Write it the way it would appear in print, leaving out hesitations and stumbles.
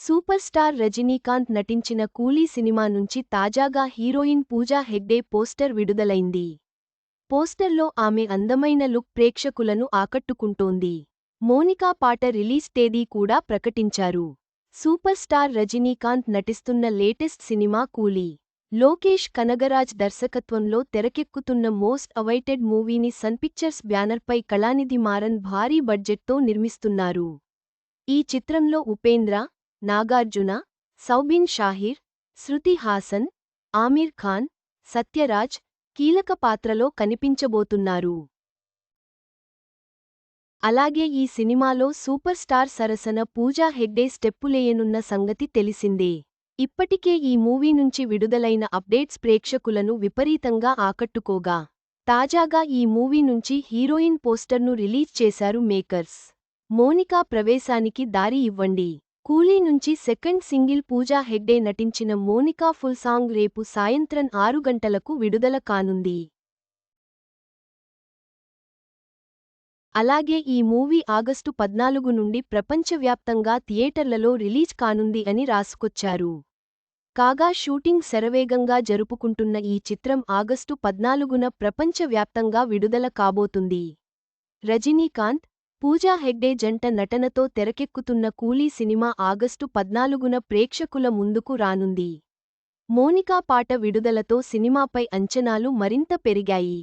Super star Rajinikanth నటించిన కూలీ cinema నుంచి తాజాగా హీరోయిన్ పూజా హెగ్డే పోస్టర్ విడుదలైంది. పోస్టర్లో ఆమె అందమైన లుక్ ప్రేక్షకులను ఆకట్టుకుంటోంది. మోనికా పాట రిలీజ్ తేదీ కూడా ప్రకటించారు. సూపర్ స్టార్ రజనీకాంత్ నటిస్తున్న లేటెస్ట్ సినిమా కూలీ. లోకేష్ కనగరాజ్ దర్శకత్వంలో తెరకెక్కుతున్న మోస్ట్ అవైటెడ్ మూవీని సన్ పిక్చర్స్ బ్యానర్పై కళానిధి మారన్ భారీ బడ్జెట్తో నిర్మిస్తున్నారు. ఈ చిత్రంలో ఉపేంద్ర, నాగార్జున, సౌబిన్ షాహిర్, శృతి హాసన్, ఆమిర్ ఖాన్, సత్యరాజ్ కీలక పాత్రలో కనిపించబోతున్నారు. అలాగే ఈ సినిమాలో సూపర్ స్టార్ సరసన పూజా హెగ్డే స్టెప్పులేయనున్న సంగతి తెలిసిందే. ఇప్పటికే ఈ మూవీ నుంచి విడుదలైన అప్డేట్స్ ప్రేక్షకులను విపరీతంగా ఆకట్టుకోగా, తాజాగా ఈ మూవీ నుంచి హీరోయిన్ పోస్టర్ను రిలీజ్ చేశారు మేకర్స్. మోనికా ప్రవేశానికి దారి ఇవ్వండి. కూలీ నుంచి సెకండ్ సింగిల్ పూజా హెగ్డే నటించిన మోనికా ఫుల్ సాంగ్ రేపు సాయంత్రం 6 గంటలకు విడుదల కానుంది. అలాగే ఈ మూవీ ఆగస్టు 14 నుండి ప్రపంచవ్యాప్తంగా థియేటర్లలో రిలీజ్ కానుంది అని రాసుకొచ్చారు. కాగా షూటింగ్ శరవేగంగా జరుపుకుంటున్న ఈ చిత్రం ఆగస్టు 14న ప్రపంచవ్యాప్తంగా విడుదల కాబోతుంది. రజనీకాంత్, పూజా హెగ్డే జంట నటనతో తెరకెక్కుతున్న కూలీ సినిమా ఆగస్టు 14న ప్రేక్షకుల ముందుకు రానుంది. మోనికా పాట విడుదలతో సినిమాపై అంచనాలు మరింత పెరిగాయి.